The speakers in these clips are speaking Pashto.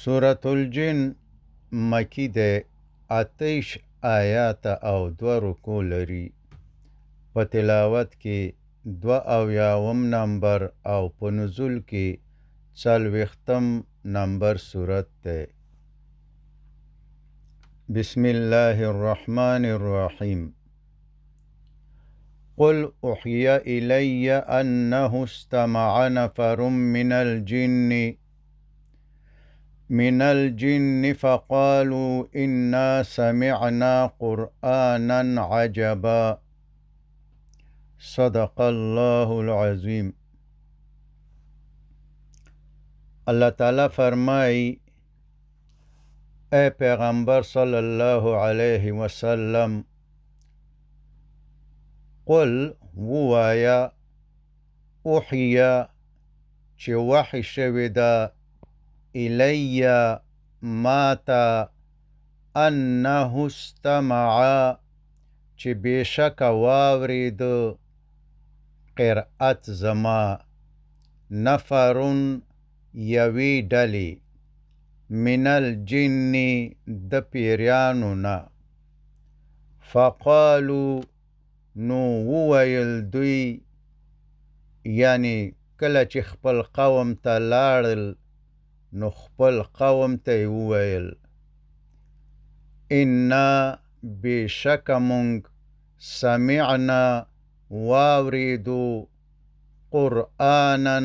سورة الجن مکی ده 28 آیات او 2 رکو لري. په تلاوت کې 82 نمبر او په نزول کې 40 نمبر سورت ده. بسم الله الرحمن الرحيم. قل أحيى إلي أنه استمع نفر من الجن فقالوا إنا سمعنا قرآنا عجبا. صدق الله العظيم. اللہ تعالی فرمائی اے پیغمبر صلی اللہ علیہ وسلم قل ووایا احیا چه وحی شویدا الیا ماتا انه استمعا چه بیشک واورید قرأت زما نفرون یوی ڈلی من الجن د پیریانونا فقالو نو وویل دوی یعنی کله چې خپل قوم ته لاړل نو خپل قوم ته وویل انا بشک مونږ سمعنا واوریدو قرآنا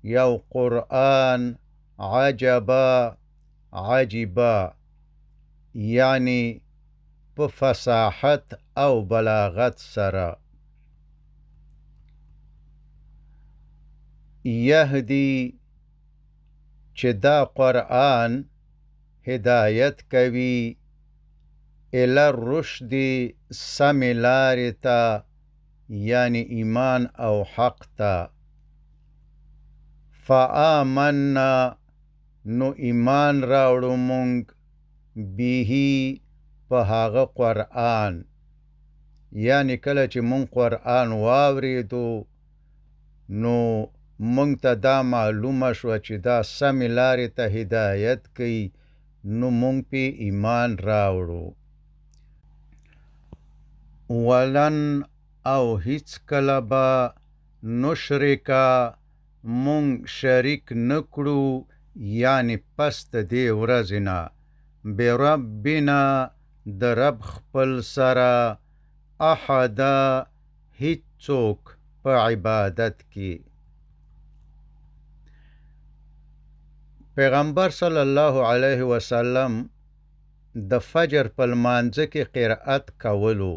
یو قرآن عجبا عجبا یعنی په فصاحت او بلاغت سره یهدی چې دا قرآن هدایت کوي الی الرشد سم لارې ته یعنی ایمان او حق ته فآمنا نو ایمان راوړو مونږ بیهی په هغه قرآن یعنی کله چې مونږ قرآن واوریدو نو مونږ ته دا معلومه شوه چې دا سمې لارې ته هدایت کوي نو مونږ پې ایمان راوړو ولن او هیڅ کله به نشرکا مونږ شریک نکړو یعنی پس د دې ورځې نه بربنا د رب خپل سره احدا هیڅوک په عبادت کې. پیغمبر صلی الله علیه وسلم د فجر په لمانځه کې قرأت کولو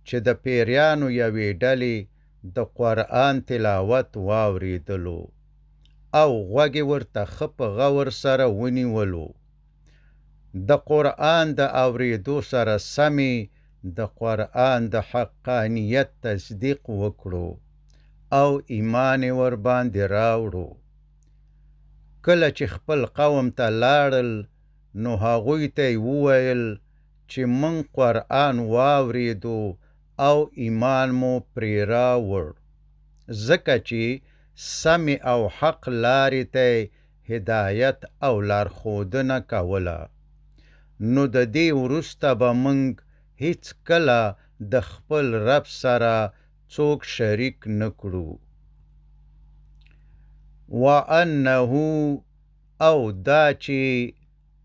چې د پیریانو یوې ډلې د قرآن تلاوت واوریدلو او غوږ ورته ښه په غور سره ونیولو. د قرآن د اوریدو سره سمې د قرآن د حقانیت تصدیق وکړو او ایمان ورباندې راوړو. کله چې خپل قوم ته لاړل نو هغوی ته یې وویل چې موږ قرآن واوریدو او ایمان مو پرې راوړ ځکه چې سمې او حق لارې ته هدایت او لارښودنه کوله. نو د دې وروسته به موږ هیڅ کله د خپل رب سره څوک شریک نه کړو. وانه او دا چې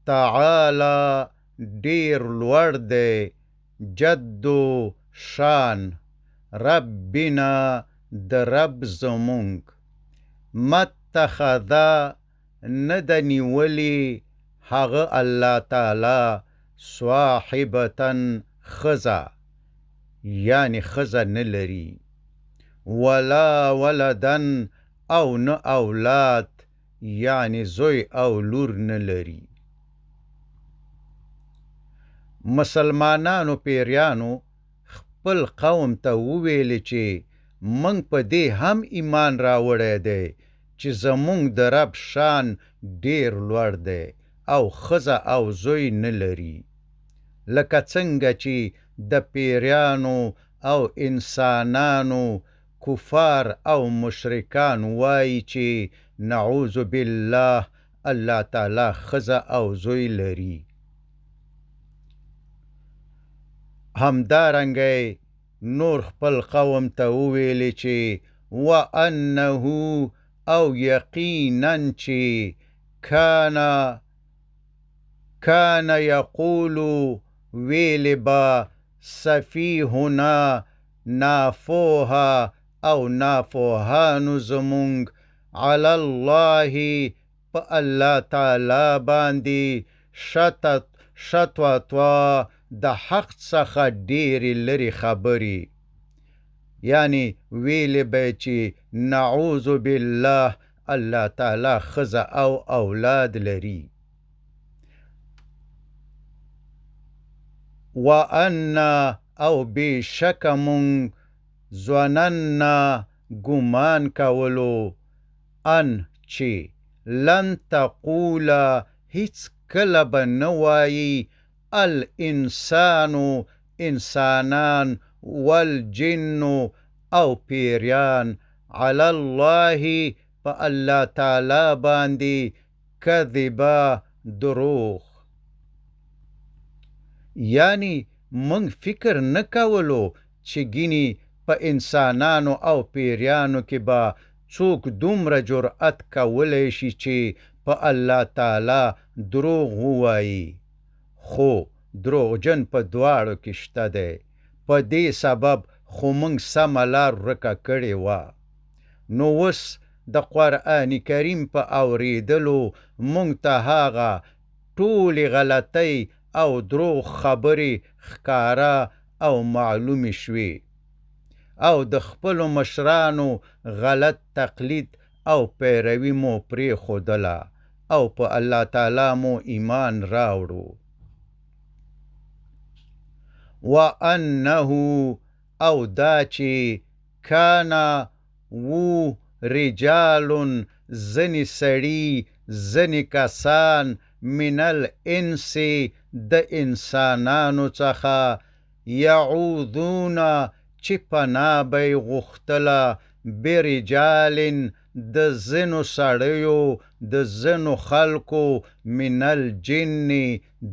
تعالی ډیر لوړ دی جدو شان ربنا د رب زمونږ متخذا نه د نیولي هغه الله تعالی صاحبتن خزه یعنی خزه نه لري ولا ولدن او نه اولاد یعنی زوی او لور نه لري. مسلمانانو پیریانو خپل قوم ته وویل چې موږ په دې هم ایمان راوړی دی چې زموږ د رب شان ډیر لوړ دی او خزه او زوی نه لري لکه څنګه چې د پیریانو او انسانانو کفار او مشرکان وایي چې نعوذ بالله الله تعالی ښځه او زوی لري. همدارنګه نور خپل قوم ته وویلې چې وانه او یقینا چې کان یقول ویل با سفیهنا نافوها او نافوهانو زمونږ علی الله په الله تعالی باندې شطوطوا د حق څخه ډېرې لرې خبرې، یعنی ویلې به چې نعوذ بالله الله تعالی ښځه او اولاد لري. وانا او بېشکه مونږ ظننا ګمان کولو ان چې لن تقوله هیڅ کله به نه وایي الانسانو انسانان والجن او پیریان علی الله په الله تعالی باندې کذبا دروغ، یعنی منگ فکر نکولو چې ګینی په انسانانو او پیریانو کې با څوک دومره جرأت کولی شي چې په الله تعالی دروغ ووایي. خو دروغجن په دواړو کې شته دی. په دې سبب خو منگ سمه لار ورکه کړې وه. نو اوس د قرآن کریم په اوریدلو منگ ته هغه ټولې غلطۍ او دروغ خبرې ښکاره او معلومې شوې، او د خپلو مشرانو غلط تقلید او پیروي مو پرېښودله او په الله تعالی مو ایمان راوړو. وانه او دا چې کانا وو رجال ځنې سړي ځنې کسان من الانس د انسانانو څخه یعوذون چې پناه به یې غوښتله برجال د ځینو سړیو د ځینو خلکو من الجن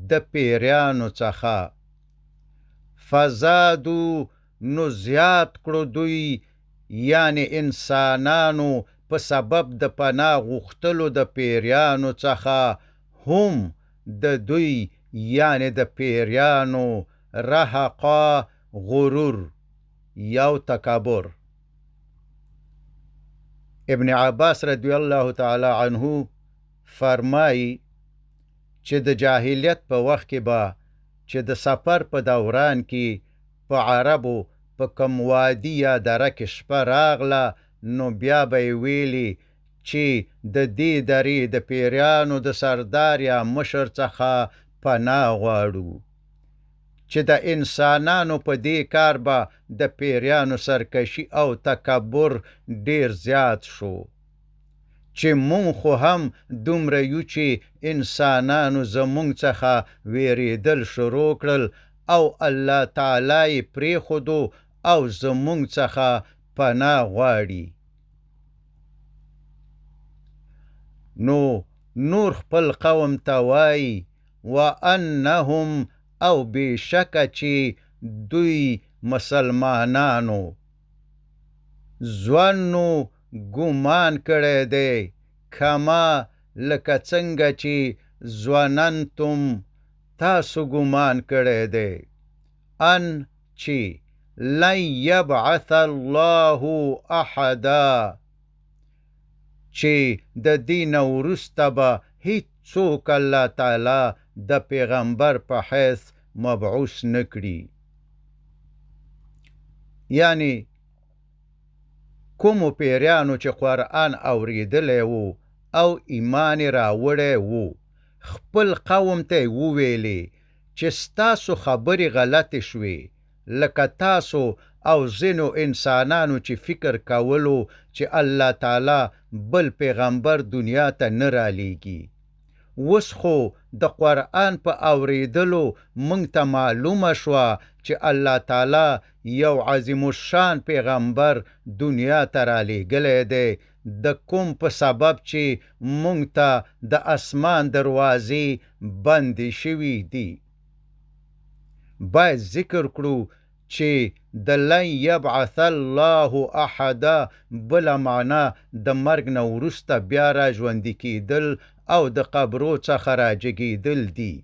د پیریانو څخه فزادو نو زیات کړو دوی یعنی انسانانو په سبب د پناه غوښتلو د پیریانو څخه هم د دوی یعنی د پیریانو رهقا غرور یو تکبر. ابن عباس رضی الله تعالی عنه فرمایی چې د جاهلیت په وخت کې به چې د سفر په دوران کې په عربو په کم وادي یا دره کې شپه راغله نو بیا به یې ویلي چې د دې درې د پیریانو د سردار یا مشر څخه پناه غواړو، چې د انسانانو په دې کار به د پیریانو سرکشي او تکبر ډیر زیات شو، چې مونږ خو هم دومره یو چې انسانانو زمونږ څخه ویریدل شروع کړل او الله تعالی یې پرېښودو او زمونږ څخه پناه غواړي. نو نور خپل قوم ته وایي وانهم او بېشکه چې دوی مسلمانانو ظنو ګمان کړی دی کما لکه څنګه چې ظننتم تاسو ګمان کړی دی ان چې لن یبعث الله احدا چې د دې نه وروسته به هیڅوک الله تعالی د پیغمبر په حیث مبعوث نکړي. یعنی کومو پیریانو چې قرآن اوریدلی وو او ایمان راوړی وو خپل قوم ته وویلې چې ستاسو خبرې غلطې شوې، لکه تاسو او ځینو انسانانو چې فکر کولو چې الله تعالی بل پیغمبر دنیا ته نه رالیږي. اوس خو د قرآن په اوریدلو مونږ ته معلومه شوه چې الله تعالی یو عظیم الشان پیغمبر دنیا ته رالیږلی دی د کوم په سبب چې مونږ ته د اسمان دروازې بندې شوي دي. باید ذکر کړو چې د لن یبعث الله احدا بله معنا د مرګ نه وروسته بیا را ژوندي کېدل او د قبرو څخه راجګېدل دي.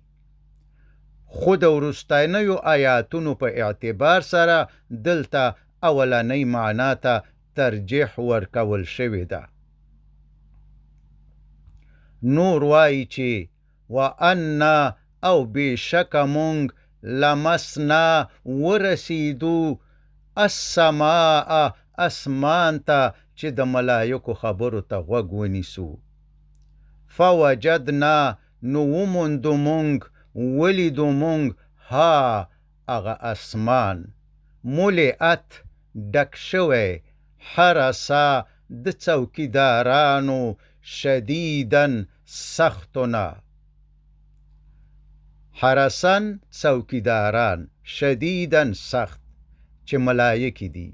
خو د وروستنیو آیاتونو په اعتبار سره دلته اولنۍ معنا ته ترجیح ورکول شوې ده. نور وایي چې وانا او بېشکه مونږ لمسنا ورسیدو السماء اسمان ته چې د ملایکو خبرو ته غوږ ونیسو. فوجدنا نو وموندو مونږ ولیدو مونږ ها اغه اسمان ملئت ډک شوی حرسا د څوکیدارانو شدیدن سختونه. حرسن څوکیداران شدیدن سخت چې ملایکی دي.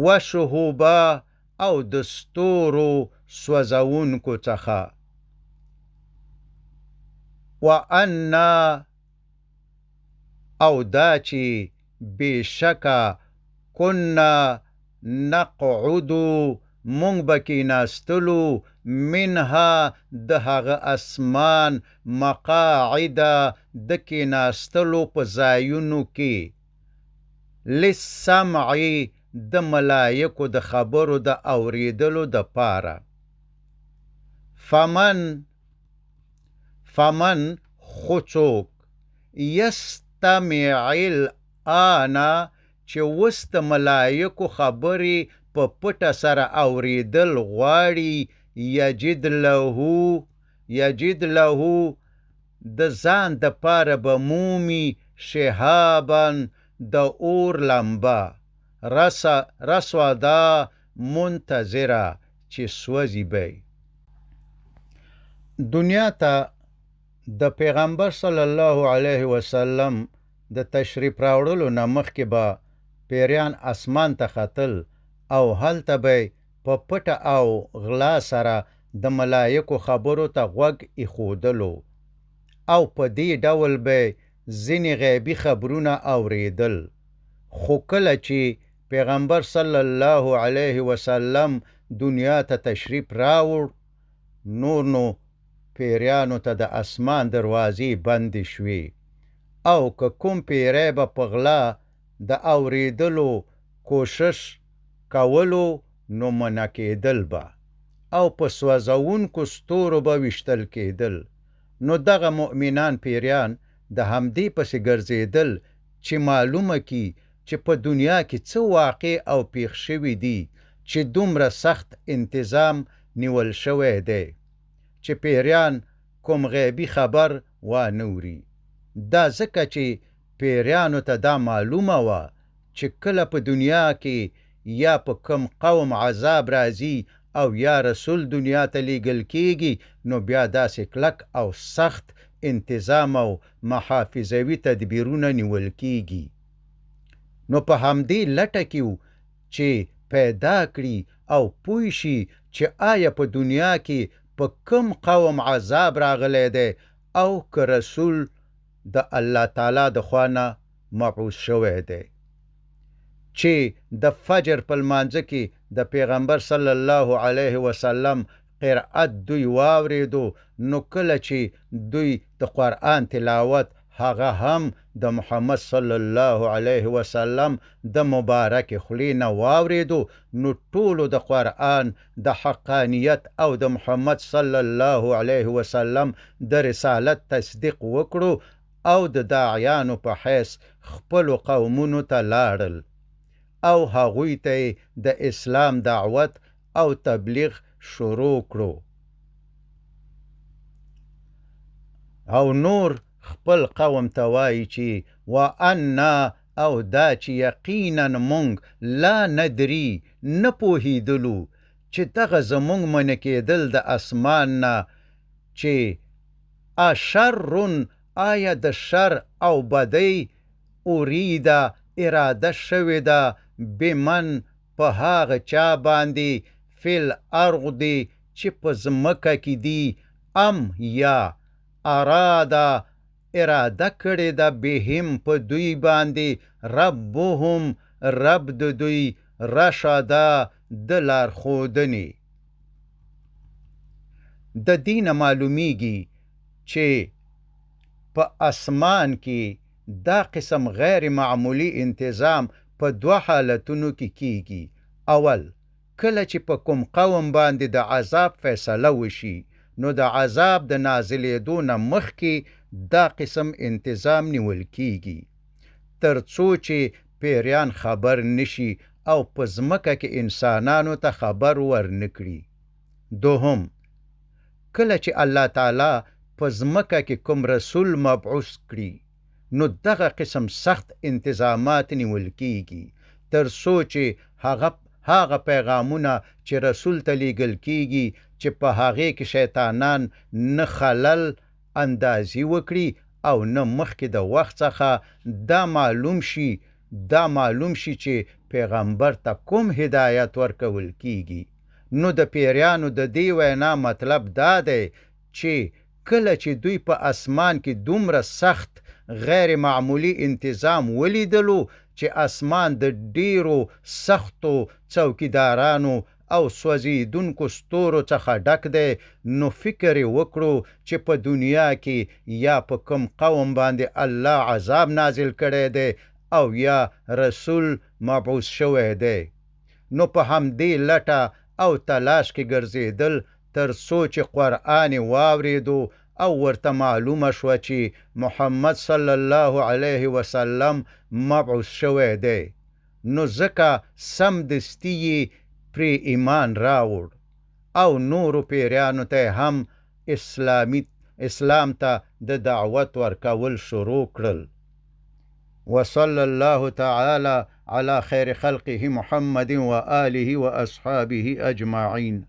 وشهوبا او د ستورو سوځونکو څخه. وانا او دا چې بېشکه کنا نقعدو مونږ به کېناستلو منها د هغه اسمان مقاعده د کېناستلو په ځایونو کې للسمع د ملایکو د خبرو د اوریدلو د پاره. فمن خو څوک یستمع الآن چې اوس د ملایکو خبرې په پټه سره اوریدل غواړي یجد له د ځان د پاره به مومي شهابا د اور لمبه رسودا منتظره چې سوځي به. دنیا ته د پیغمبر صلی الله علیه وسلم د تشریف راوړلو نه مخکې به پیریان اسمان ته ختل او هلته به په پټه او غلا سره د ملایکو خبرو ته غوږ ایښودلو او په دې ډول به ځینې غیبي خبرونه اوریدل. خو کله چې پیغمبر صلی الله علیه وسلم دنیا ته تشریف راوړ نو پیریانو ته د اسمان دروازې بندې شوې او که کوم پیری به په غلا د اوریدلو کوشش کولو نو منع کېدل به او په سوځونکو ستورو به ویشتل کېدل. نو دغه مؤمنان پیریان د همدې پسې ګرځېدل چې معلومه کی چې په دنیا کې څه واقع او پیښ شوي دي چې دومره سخت انتظام نیول شوی دی چې پیریان کوم غیبی خبر وانوري. دا ځکه چې پیریانو ته دا معلومه وه چې کله په دنیا کې یا په کوم قوم عذاب راځي او یا رسول دنیا ته لیږل کېږي نو بیا داسې کلک او سخت انتظام او محافظوي تدبیرونه نیول کېږي. نو په همدې لټه کې چې پیدا کړي او پوه شي چې آیا په دنیا کې په کوم قوم عذاب راغلی دی او که رسول د الله تعالی د خوا نه مبعوث شوی دی. چې د فجر په لمانځه کې د پیغمبر صلی الله علیه وسلم قرأت دوی واوریدو نو کله چې دوی د قرآن تلاوت هغه هم د محمد صلی الله علیه وسلم د مبارک خولې نه واوریدو نو ټولو د قرآن د حقانیت او د محمد صلی الله علیه وسلم د رسالت تصدیق وکړو او د داعیانو په حیث خپلو قومونو ته لاړل او هغوی ته د اسلام دعوت او تبلیغ شروع کړو. او نور خپل قوم ته وایي چې وانا او دا چې یقینا مونږ لا ندري نه پوهېدلو چې دغه زمونږ منع کېدل د اسمان نه چې اشرٌ آیا د شر او بدۍ اراده شوې ده بمن په هغه چا باندې فی الارض چې په ځمکه کې دي ام یا اراده اراده کړې ده بهم په دوی باندې ربهم رب د دوی رشدا د لارښودنې. د دې نه معلومیږي چې په اسمان کې دا قسم غیر معمولی انتظام په دوه حالتونو کې کیږي. اول، کله چې په کوم قوم باندې د عذاب فیصله وشي نو د عذاب د نازلېدو نه مخکې دا قسم انتظام نیول کیږي تر څو چې پیریان خبر نشي او په ځمکه کې انسانانو ته خبر ورنکړي. دوهم، کله چې الله تعالی په ځمکه کې کوم رسول مبعوث کړي نو دغه قسم سخت انتظامات نیول کیږي تر څو چې هغه پیغامونه چې رسول ته لیږل کیږي چې په هغې کې شیطانان نه خلل اندازي وکړي او نه مخکې د وخت څخه دا معلوم شي چې پیغمبر ته کوم هدایت ورکول کیږي. نو د پیریانو د دې وینا مطلب دا دی چې کله چې دوی په اسمان کې دومره سخت غیر معمولی انتظام ولیدلو چې اسمان د ډیرو سختو څوکیدارانو او سوځیدونکو ستورو څخه ډک دی نو فکر وکړو چې په دنیا کې یا په کوم قوم باندې الله عذاب نازل کړی دی او یا رسول مبعوث شوی دی. نو په همدې لټه او تلاش کې ګرځېدل تر څو چې قرآن واورېدو او ورته معلومه شوه چې محمد صلی الله علیه وسلم مبعوث شوی دی. نو ځکه سمدستي یې پرې ایمان راوړ او نورو پیریانو ته هم اسلام ته د دعوت ورکول شروع کړل. وصلى الله تعالى على خير خلقه محمد وآله وأصحابه أجمعين.